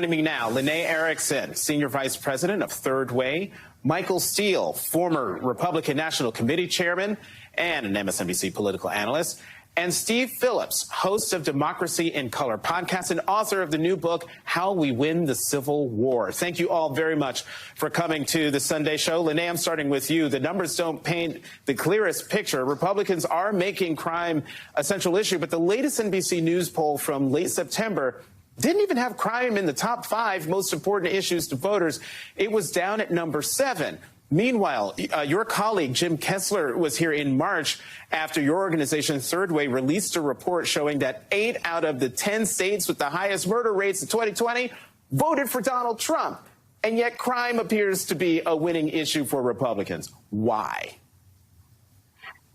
Joining me now, Lene Erickson, Senior Vice President of Third Way, Michael Steele, former Republican National Committee Chairman and an MSNBC political analyst, and Steve Phillips, host of Democracy in Color podcast and author of the new book, How We Win the Civil War. Thank you all very much for coming to the Sunday show. Lene, I'm starting with you. The numbers don't paint the clearest picture. Republicans are making crime a central issue, but the latest NBC News poll from late September didn't even have crime in the top 5 most important issues to voters. It was down at number 7. Meanwhile, your colleague Jim Kessler was here in March after your organization, Third Way, released a report showing that 8 out of the 10 states with the highest murder rates in 2020 voted for Donald Trump. And yet crime appears to be a winning issue for Republicans. Why?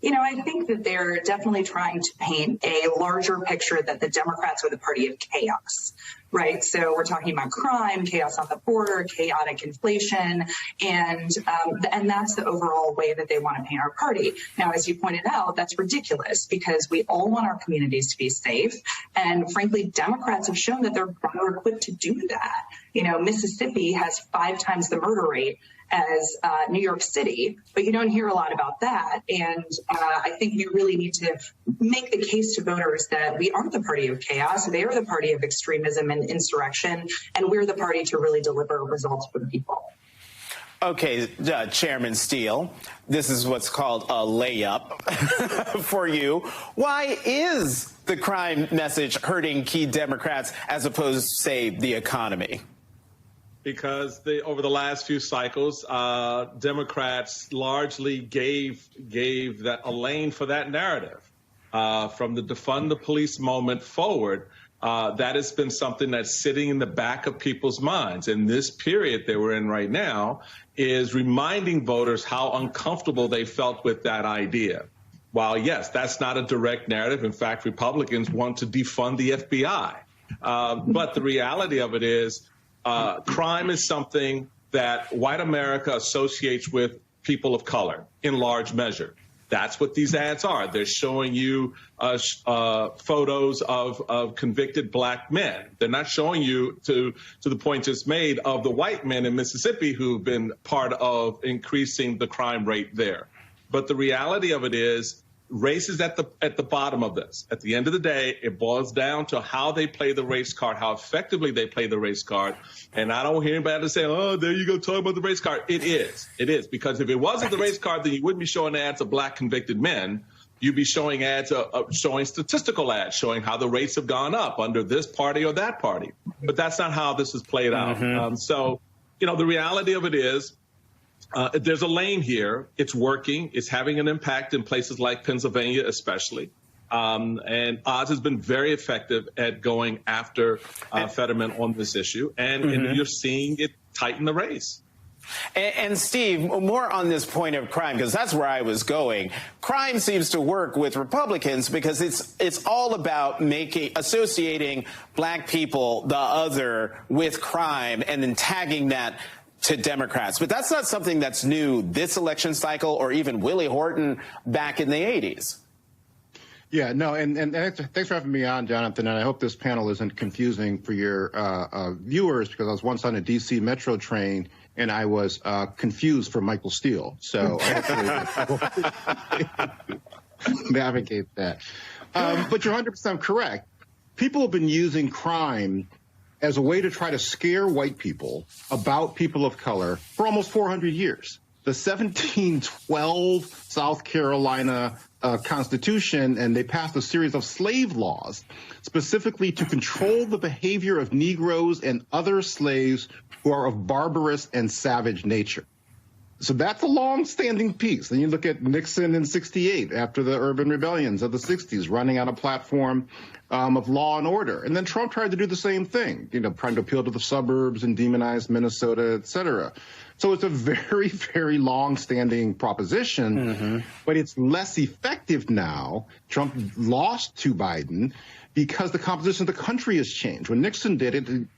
You know, I think that they're definitely trying to paint a larger picture that the Democrats are the party of chaos, right? So we're talking about crime, chaos on the border, chaotic inflation, and that's the overall way that they want to paint our party. Now, as you pointed out, that's ridiculous because we all want our communities to be safe. And frankly, Democrats have shown that they're better equipped to do that. You know, Mississippi has 5 times the murder rate as New York City, but you don't hear a lot about that. And I think you really need to make the case to voters that we aren't the party of chaos. They are the party of extremism and insurrection, and we're the party to really deliver results for the people. Okay, Chairman Steele, this is what's called a layup for you. Why is the crime message hurting key Democrats as opposed to, say, the economy? Because over the last few cycles, Democrats largely gave that a lane for that narrative. From the defund the police moment forward, that has been something that's sitting in the back of people's minds. And this period that we're in right now is reminding voters how uncomfortable they felt with that idea. While, yes, that's not a direct narrative. In fact, Republicans want to defund the FBI. But the reality of it is, crime is something that white America associates with people of color in large measure. That's what these ads are. They're showing you photos of convicted black men. They're not showing you, to the point just made, of the white men in Mississippi who've been part of increasing the crime rate there. But the reality of it is, race is at the bottom of this. At the end of the day, it boils down to how they play the race card, how effectively they play the race card. And I don't hear anybody say, oh, there you go, talking about the race card. It is. It is. Because if it wasn't the race card, then you wouldn't be showing ads of black convicted men. You'd be showing ads, showing statistical ads, showing how the rates have gone up under this party or that party. But that's not how this is played out. So, you know, the reality of it is, there's a lane here. It's working. It's having an impact in places like Pennsylvania, especially. And Oz has been very effective at going after Fetterman on this issue. And you're seeing it tighten the race. And Steve, more on this point of crime, because that's where I was going. Crime seems to work with Republicans because it's all about associating black people, the other, with crime and then tagging that to Democrats. But that's not something that's new this election cycle or even Willie Horton back in the 80s. Yeah, no, and thanks for having me on, Jonathan. And I hope this panel isn't confusing for your viewers, because I was once on a D.C. Metro train and I was confused for Michael Steele. So hopefully navigate that. But you're 100% correct. People have been using crime as a way to try to scare white people about people of color for almost 400 years. The 1712 South Carolina Constitution, and they passed a series of slave laws specifically to control the behavior of Negroes and other slaves who are of barbarous and savage nature. So that's a long-standing piece. Then you look at Nixon in '68, after the urban rebellions of the '60s, running on a platform of law and order. And then Trump tried to do the same thing, you know, trying to appeal to the suburbs and demonize Minnesota, et cetera. So it's a very, very long-standing proposition, but it's less effective now. Trump lost to Biden because the composition of the country has changed. When Nixon did it,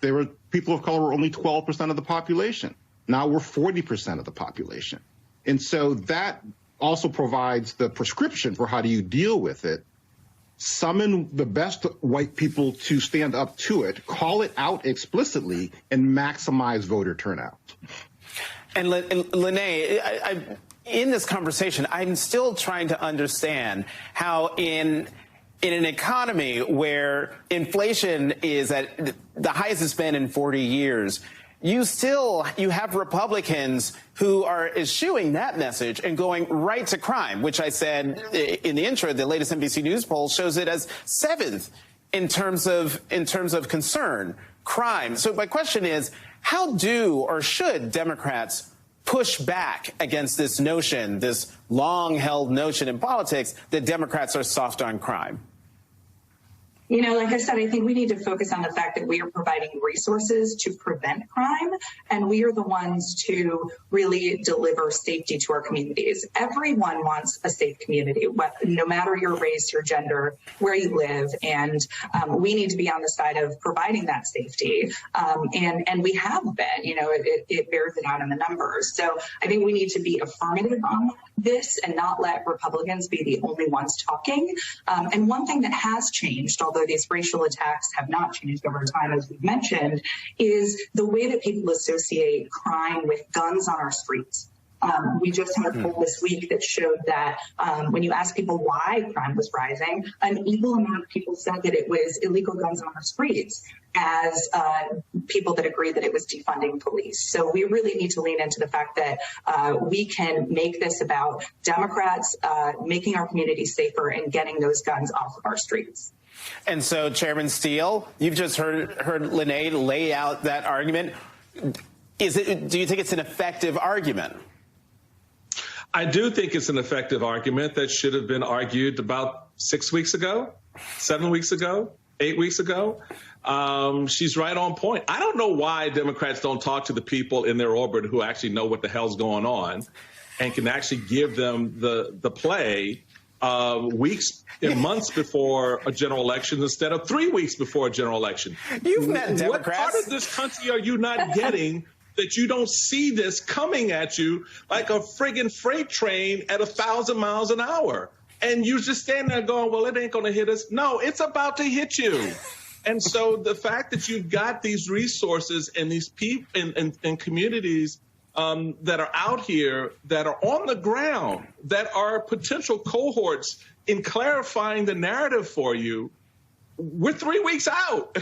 people of color were only 12% of the population. Now we're 40% of the population. And so that also provides the prescription for how do you deal with it. summon the best white people to stand up to it, call it out explicitly, and maximize voter turnout. And Lene, in this conversation, I'm still trying to understand how in an economy where inflation is at the highest it's been in 40 years, you have Republicans who are eschewing that message and going right to crime, which I said in the intro, the latest NBC News poll shows it as 7th in terms of concern, crime. So my question is, how do or should Democrats push back against this notion, this long-held notion in politics that Democrats are soft on crime? You know, like I said, I think we need to focus on the fact that we are providing resources to prevent crime, and we are the ones to really deliver safety to our communities. Everyone wants a safe community, no matter your race, your gender, where you live, and we need to be on the side of providing that safety. And we have been, you know, it bears it out in the numbers. So I think we need to be affirmative on this and not let Republicans be the only ones talking. And one thing that has changed, although these racial attacks have not changed over time, as we've mentioned, is the way that people associate crime with guns on our streets. We just had a poll this week that showed that when you ask people why crime was rising, an equal amount of people said that it was illegal guns on the streets as people that agree that it was defunding police. So we really need to lean into the fact that we can make this about Democrats making our communities safer and getting those guns off of our streets. And so, Chairman Steele, you've just heard Lene lay out that argument. Do you think it's an effective argument? I do think it's an effective argument that should have been argued about 6 weeks ago, 7 weeks ago, 8 weeks ago. She's right on point. I don't know why Democrats don't talk to the people in their orbit who actually know what the hell's going on and can actually give them the play weeks and months before a general election instead of 3 weeks before a general election. You've met Democrats. What part of this country are you not getting that you don't see this coming at you like a friggin' freight train at 1,000 miles an hour? And you just stand there going, well, it ain't going to hit us. No, it's about to hit you. And so the fact that you've got these resources and these people and communities that are out here, that are on the ground, that are potential cohorts in clarifying the narrative for you, we're 3 weeks out.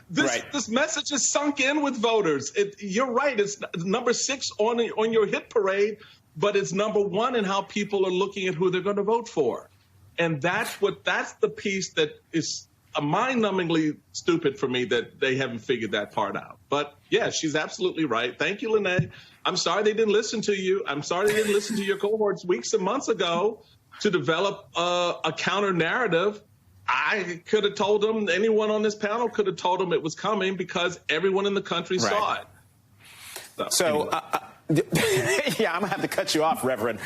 This message is sunk in with voters. You're right. It's number 6 on your hit parade, but it's number 1 in how people are looking at who they're going to vote for. And that's the piece that is mind-numbingly stupid for me, that they haven't figured that part out. But yeah, she's absolutely right. Thank you, Lene. I'm sorry they didn't listen to you. I'm sorry they didn't listen to your cohorts weeks and months ago to develop a counter narrative. I could have told them, anyone on this panel could have told them it was coming because everyone in the country saw it. So, yeah, I'm going to have to cut you off, Reverend.